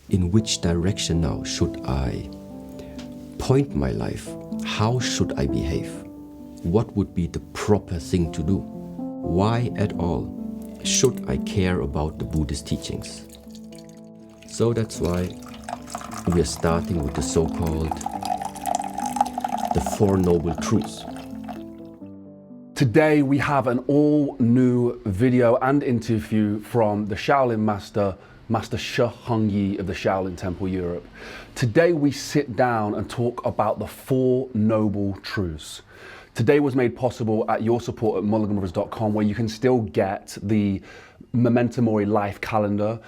In which direction now should I point my life? How should I behave? What would be the proper thing to do? Why at all should I care about the Buddhist teachings? So that's why we are starting with the so-called the Four Noble Truths. Today we have an all-new video and interview from the Shaolin Master, Master Shi Heng Yi of the Shaolin Temple Europe. Today we sit down and talk about the Four Noble Truths. Today was made possible at your support at mulliganbrothers.com, where you can still get the Memento Mori Life Calendar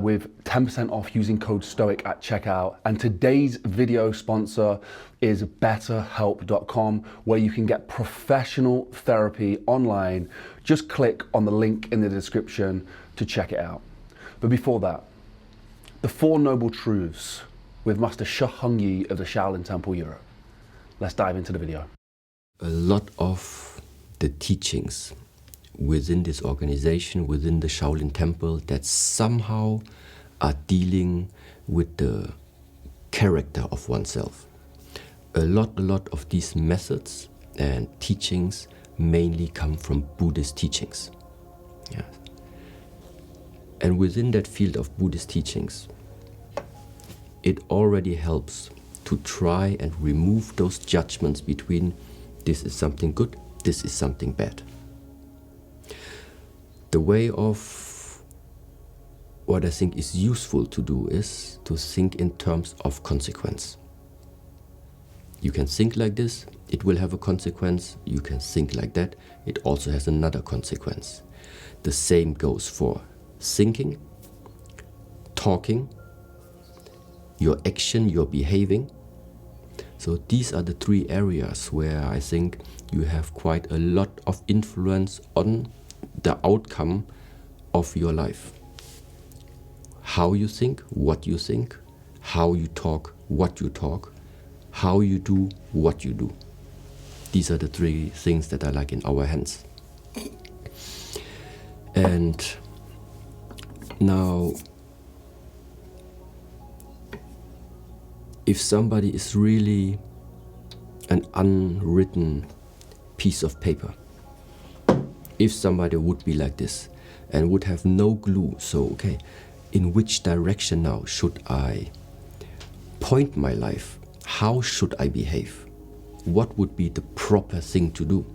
with 10% off using code STOIC at checkout. And today's video sponsor is betterhelp.com, where you can get professional therapy online. Just click on the link in the description to check it out. But before that, the Four Noble Truths with Master Shi Heng Yi of the Shaolin Temple Europe. Let's dive into the video. A lot of the teachings within this organization, within the Shaolin Temple, that somehow are dealing with the character of oneself. A lot of these methods and teachings mainly come from Buddhist teachings. Yeah. And within that field of Buddhist teachings, it already helps to try and remove those judgments between this is something good, this is something bad. The way of what I think is useful to do is to think in terms of consequence. You can think like this, it will have a consequence. You can think like that, it also has another consequence. The same goes for thinking, talking, your action, your behaving. So these are the three areas where I think you have quite a lot of influence on the outcome of your life. How you think, how you talk, what you talk, how you do, what you do. These are the three things that are like in our hands. And now, if somebody is really an unwritten piece of paper, if somebody would be like this and would have no glue, so okay, in which direction now should I point my life? How should I behave? What would be the proper thing to do?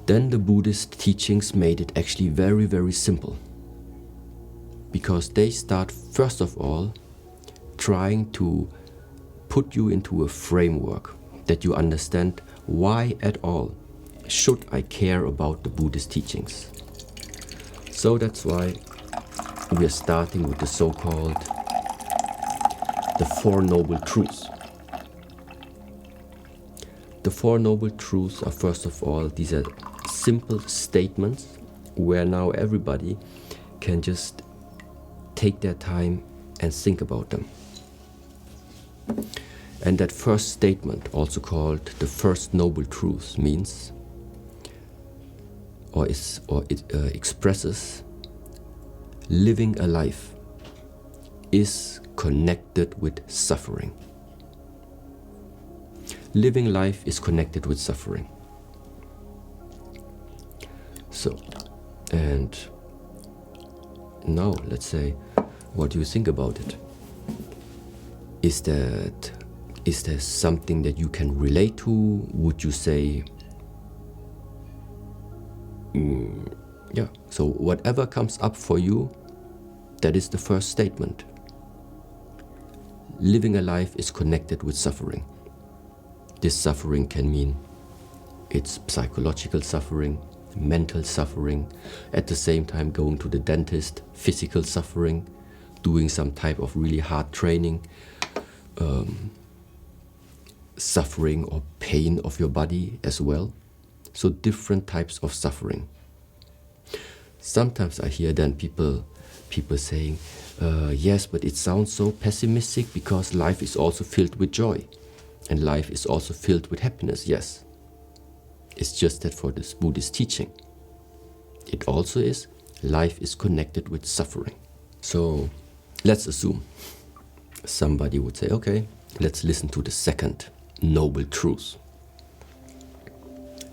Then the Buddhist teachings made it actually very simple, because they start first of all trying to put you into a framework that you understand why at all should I care about the Buddhist teachings. So that's why we are starting with the so-called the Four Noble Truths. The Four Noble Truths are, first of all, these are simple statements where now everybody can just take their time and think about them. And that first statement, also called the First Noble Truth, means it expresses living a life is connected with suffering. Living life is connected with suffering. So, and now let's say, what do you think about it? Is there something that you can relate to? Would you say, yeah, so whatever comes up for you, that is the first statement. Living a life is connected with suffering. This suffering can mean it's psychological suffering, mental suffering, at the same time going to the dentist, physical suffering, doing some type of really hard training, suffering or pain of your body as well. So different types of suffering. Sometimes I hear then people saying, yes, but it sounds so pessimistic because life is also filled with joy and life is also filled with happiness. Yes, it's just that for this Buddhist teaching, it also is, life is connected with suffering. So let's assume somebody would say, okay, let's listen to the second noble truth.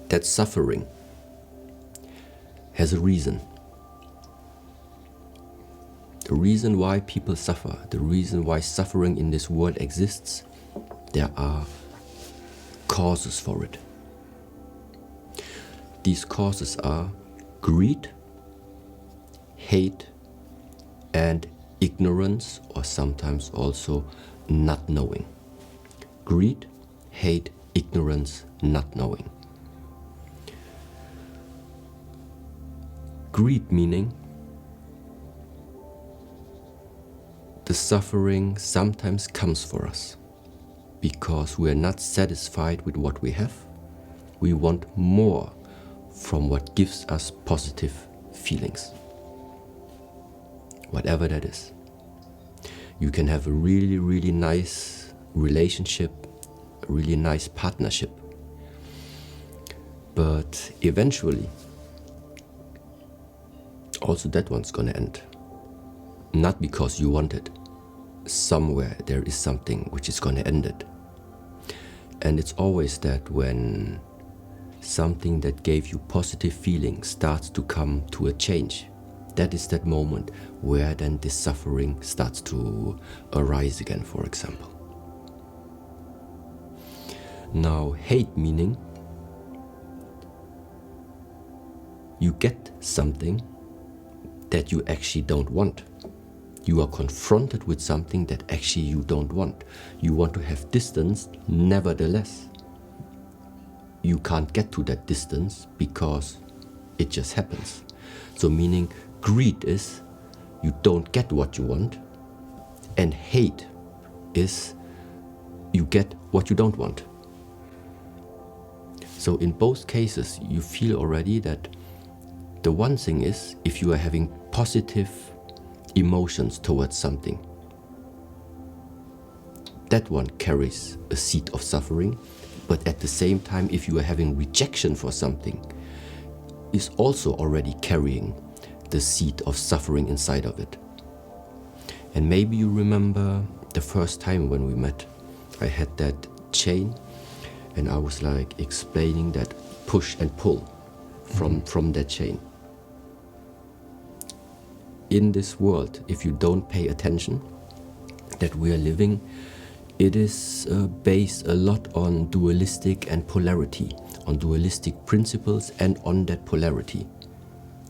That suffering has a reason. The reason why people suffer, the reason why suffering in this world exists, there are causes for it. These causes are greed, hate, and ignorance, or sometimes also not knowing. Greed, hate, ignorance, not knowing. Greed meaning the suffering sometimes comes for us because we are not satisfied with what we have. We want more from what gives us positive feelings. Whatever that is. You can have a really, really nice relationship, a really nice partnership. But eventually, also that one's gonna end. Not because you want it. Somewhere there is something which is gonna end it. And it's always that when something that gave you positive feeling starts to come to a change, that is that moment where then this suffering starts to arise again, for example. Now, hate meaning you get something that you actually don't want. You are confronted with something that actually you don't want. You want to have distance, nevertheless. You can't get to that distance because it just happens. So meaning greed is you don't get what you want, and hate is you get what you don't want. So in both cases, you feel already that the one thing is, if you are having positive emotions towards something, that one carries a seed of suffering, but at the same time, if you are having rejection for something, is also already carrying the seed of suffering inside of it. And maybe you remember the first time when we met, I had that chain and I was like explaining that push and pull from that chain. In this world, if you don't pay attention that we are living, it is based a lot on dualistic and polarity, on dualistic principles and on that polarity.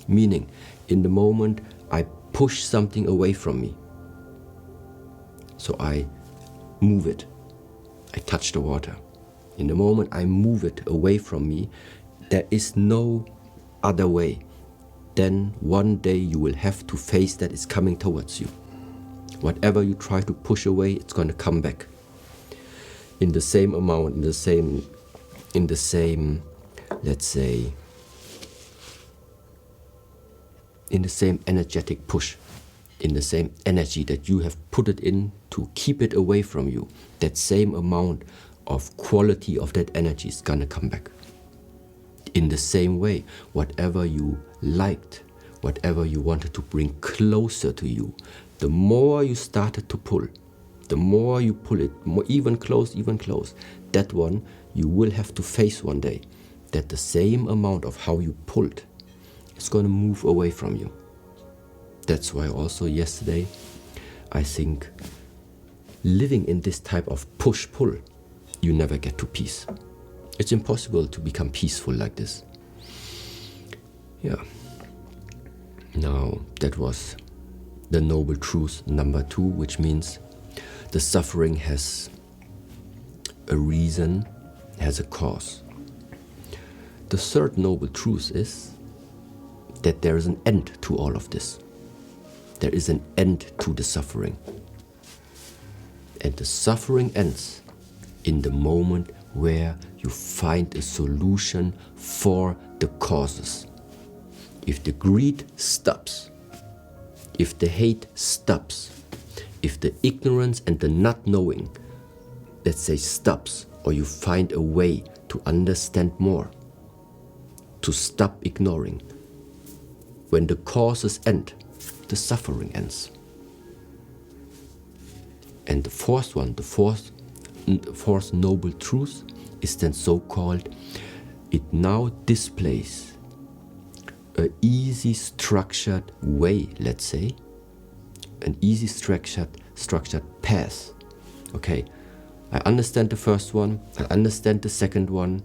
Meaning, in the moment I push something away from me, so I move it, I touch the water. In the moment I move it away from me, there is no other way. Then one day you will have to face that it's coming towards you. Whatever you try to push away, it's going to come back. In the same amount, in the same, let's say, in the same energetic push, in the same energy that you have put it in to keep it away from you, that same amount of quality of that energy is gonna come back. In the same way, whatever you liked, whatever you wanted to bring closer to you, the more you started to pull, the more you pull it, more even close, that one you will have to face one day, that the same amount of how you pulled is going to move away from you. That's why also yesterday, I think living in this type of push-pull, you never get to peace. It's impossible to become peaceful like this. Yeah. Now, that was the noble truth number 2, which means the suffering has a reason, has a cause. The third noble truth is that there is an end to all of this. There is an end to the suffering. And the suffering ends in the moment where you find a solution for the causes. If the greed stops, if the hate stops, if the ignorance and the not knowing, let's say, stops, or you find a way to understand more, to stop ignoring, when the causes end, the suffering ends. And the fourth one, the fourth noble truth is then so-called, it now displays a easy structured way, let's say, an easy structured path. Okay, I understand the first one, I understand the second one,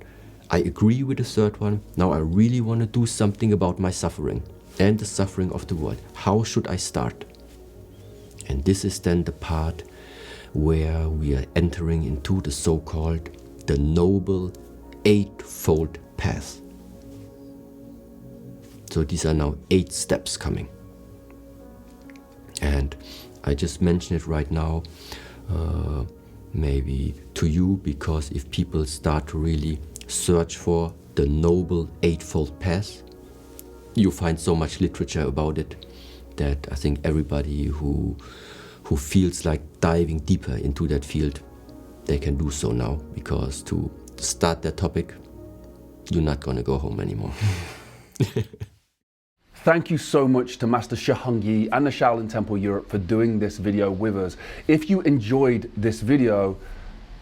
I agree with the third one. Now I really want to do something about my suffering and the suffering of the world. How should I start? And this is then the part where we are entering into the so-called the Noble Eightfold Path. So these are now 8 steps coming. And I just mention it right now, maybe to you, because if people start to really search for the Noble Eightfold Path, you find so much literature about it that I think everybody who feels like diving deeper into that field, they can do so now, because to start that topic, you're not going to go home anymore. Thank you so much to Master Shi Heng Yi and the Shaolin Temple Europe for doing this video with us. If you enjoyed this video,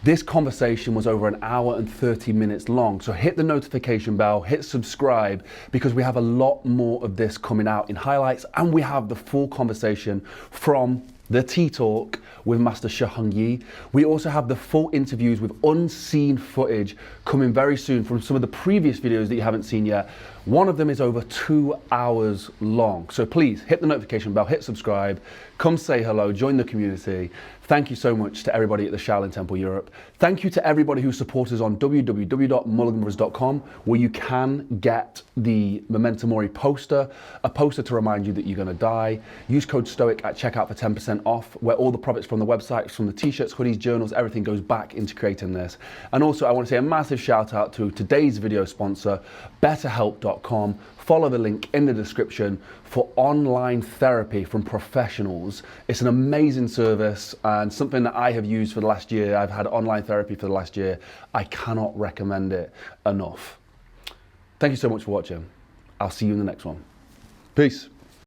this conversation was over an hour and 30 minutes long, so hit the notification bell, hit subscribe, because we have a lot more of this coming out in highlights, and we have the full conversation from the Tea Talk with Master Shi Heng Yi. We also have the full interviews with unseen footage coming very soon from some of the previous videos that you haven't seen yet. One of them is over 2 hours long. So please hit the notification bell, hit subscribe, come say hello, join the community. Thank you so much to everybody at the Shaolin Temple Europe. Thank you to everybody who supports us on www.mulliganbrothers.com, where you can get the Memento Mori poster, a poster to remind you that you're going to die. Use code STOIC at checkout for 10% off, where all the profits from the website, from the t-shirts, hoodies, journals, everything goes back into creating this. And also I want to say a massive shout out to today's video sponsor, betterhelp.com. Follow the link in the description for online therapy from professionals. It's an amazing service and something that I have used for the last year. I've had online therapy for the last year. I cannot recommend it enough. Thank you so much for watching. I'll see you in the next one. Peace.